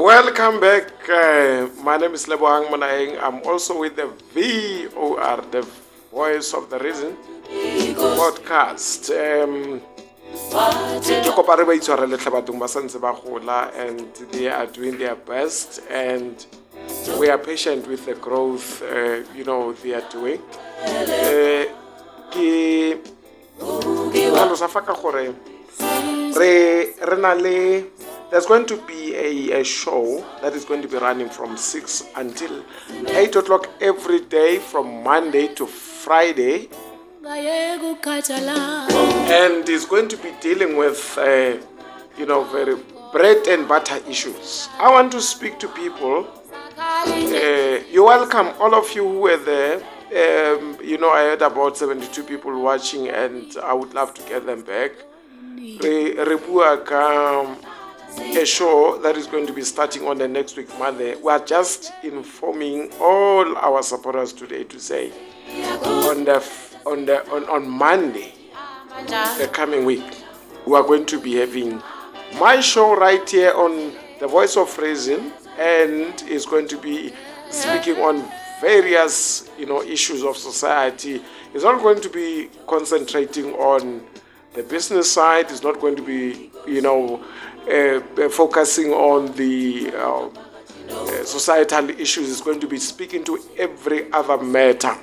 Welcome back. My name is Lebohang Monaheng. I'm also with the V.O.R, the Voice of the Reason podcast. And they are doing their best, and we are patient with the growth they are doing. There's going to be a show that is going to be running from 6 until 8 o'clock every day from Monday to Friday. And it's going to be dealing with, very bread and butter issues. I want to speak to people. You're welcome, all of you who were there. I had about 72 people watching, and I would love to get them back. A show that is going to be starting on the next week Monday. We are just informing all our supporters today to say on Monday, the coming week, we are going to be having my show right here on the Voice of Reason, and is going to be speaking on various issues of society. It's not going to be concentrating on the business side. It's not going to be focusing on the societal issues. It's going to be speaking to every other matter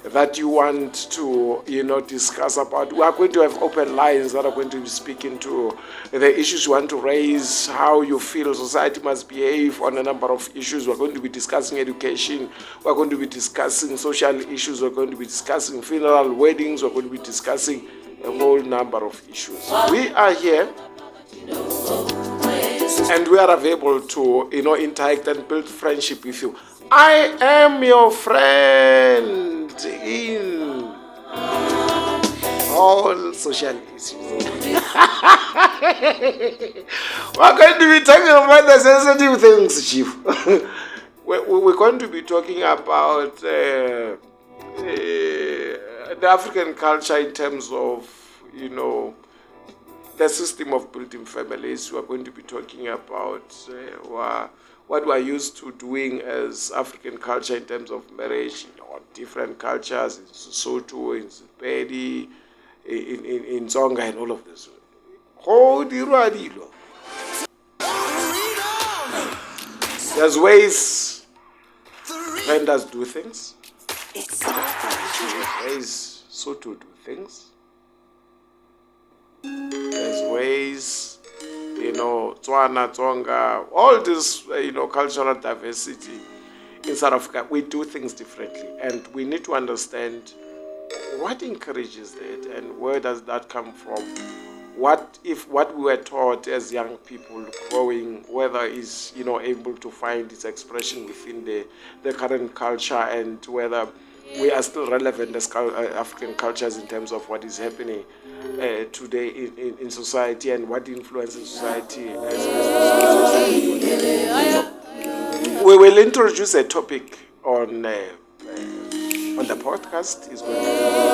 that you want to discuss about. We are going to have open lines that are going to be speaking to the issues you want to raise, how you feel society must behave on a number of issues. We're going to be discussing education. We're going to be discussing social issues. We're going to be discussing funeral, weddings. We're going to be discussing a whole number of issues. We are here, and we are available to interact and build friendship with you. I am your friend in all social issues. We're going to be talking about the sensitive things, Chief. We're going to be talking about the African culture in terms of the system of building families. We are going to be talking about what we are used to doing as African culture in terms of marriage, different cultures, in Sotho, in Sepedi, in Zonga, and all of this. There's ways vendors do things. There's ways Sotho do things. There's ways, Tswana, Tsonga, all this, cultural diversity in South Africa. We do things differently, and we need to understand what encourages that and where does that come from. What if what we were taught as young people growing, whether is able to find its expression within the current culture, and whether we are still relevant as African cultures in terms of what is happening today in society, and what influences society. We will introduce a topic on the podcast. It's going to be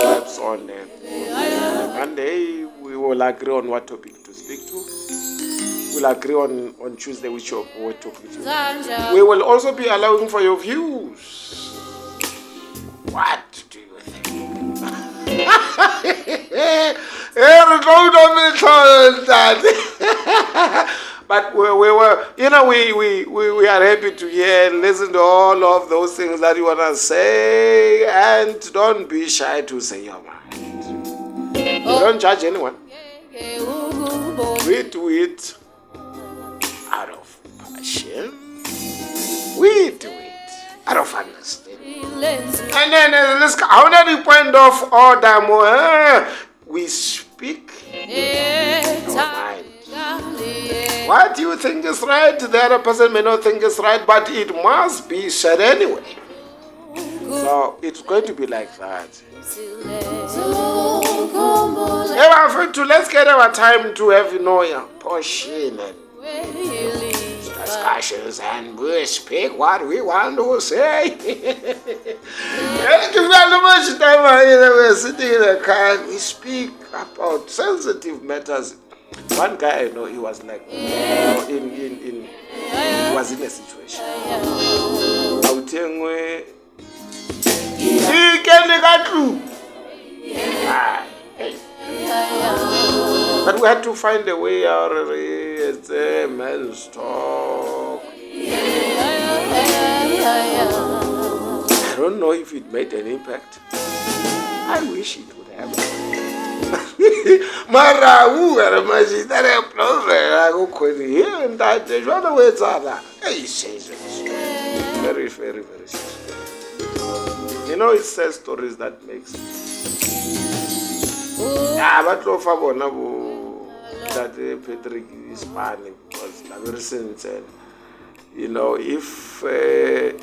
perhaps on Monday. We will agree on what topic to speak to. We'll agree on Tuesday which we're talking to. We will also be allowing for your views. What do you think? But we are happy to hear and listen to all of those things that you want to say, and don't be shy to say your mind. Don't judge anyone. We do it out of passion. We do it out of understanding. And then let's go. How do we point off order more? We speak our mind. What you think is right, the other person may not think is right, but it must be said anyway. So it's going to be like that. Let's get our time to have portion and discussions, and we speak what we want to say. Much time we're sitting in a car, we speak about sensitive matters. one guy I know, he was like, he was in a situation. But we had to find a way out of it. It's a man's talk. I don't know if it made an impact. I wish it would have. Mara, who are my sister? I go crazy here and that. There's one way it's other. Hey, very, very, very serious. You know, it says stories that make sense. But no favor now that Patrick is panning because very sincere. You know, if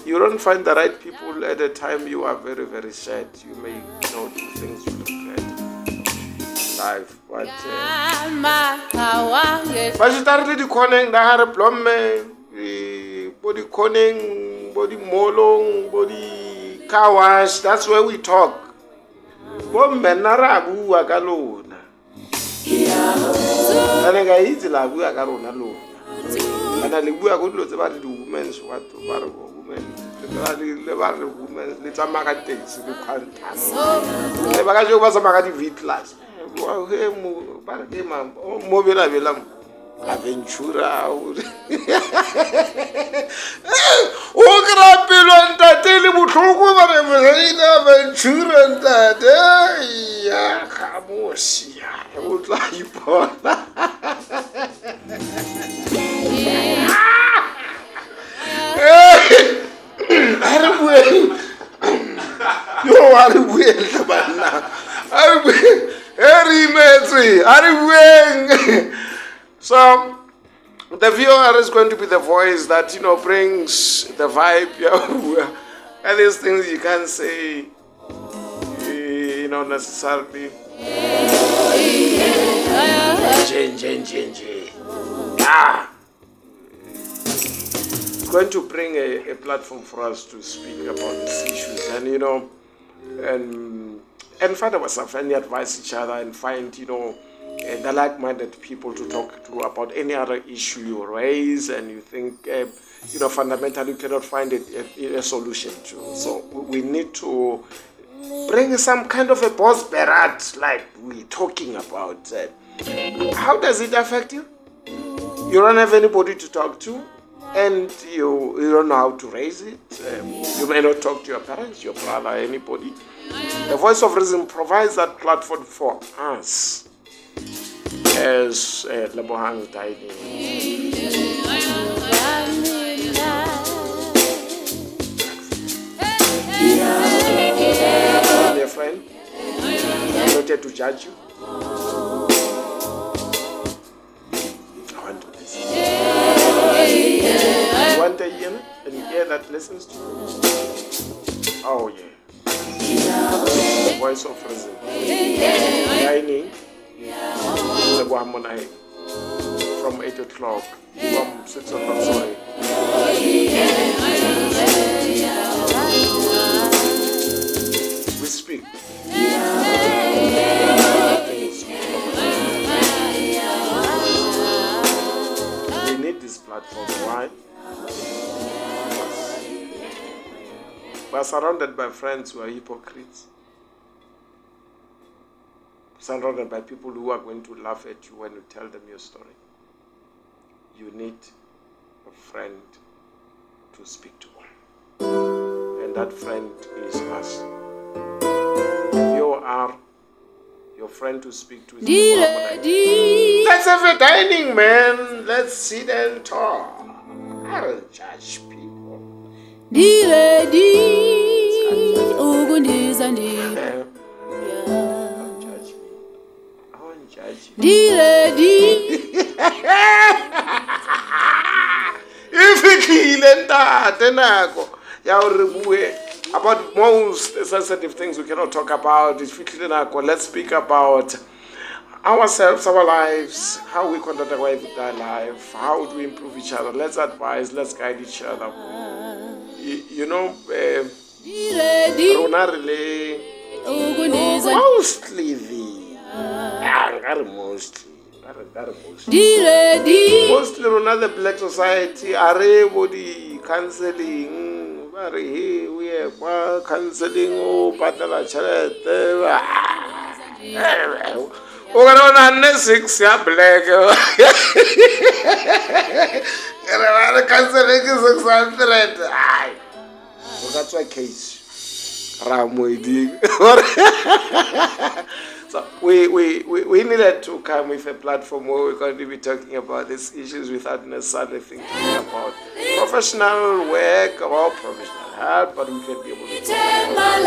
you don't find the right people at a time, you are very, very sad. You may do things you regret life. But she started the conning, the hair plumbing, body conning, body molong, body car wash. That's where we talk. Menaragu agalona. And I eat la guagarona alone. And I live good lots about the women's what to women. The women, little magazines, you can't have. The bagage was a magazine class. Mobile Villam. Aventura. Oh, Grapil and that Telemutuku, Aventura and that. Yeah, Camosia. I would like for. You are weird, but now. So, the V.O.R is going to be the voice that, brings the vibe. And these things you can't say, necessarily. Change. It's going to bring a platform for us to speak about these issues and find ourselves and advise each other and find, the like-minded people to talk to about any other issue you raise and you think, fundamentally you cannot find a solution to. So we need to bring some kind of a boss berat like we're talking about. How does it affect you? You don't have anybody to talk to and you don't know how to raise it. You may not talk to your parents, your brother, anybody. The Voice of Reason provides that platform for us as Lebohang died. Dear friend, I'm not here to judge you. I want to listen. You want an ear that listens to you? Oh, yeah. The Voice of Reason. Dining. Lebohang Monaheng from 8 o'clock, from 6 o'clock, sorry. We speak. We need this platform. Why? We're surrounded by friends who are hypocrites. Surrounded by people who are going to laugh at you when you tell them your story. You need a friend to speak to. And that friend is us. V.O.R, your friend to speak to is Let's have a dining, man. Let's sit and talk. I don't judge people. About most sensitive things we cannot talk about. Let's speak about ourselves, our lives, how we conduct our everyday life, how do we improve each other. Let's advise, let's guide each other. Mostly Mostly another black society are body counseling, very we are counseling patala chalete. Ugana 6 ya black. Counseling is 600. That's why case. So we needed to come with a platform where we're going to be talking about these issues without necessarily thinking about professional work or professional help, but we can be able to talk about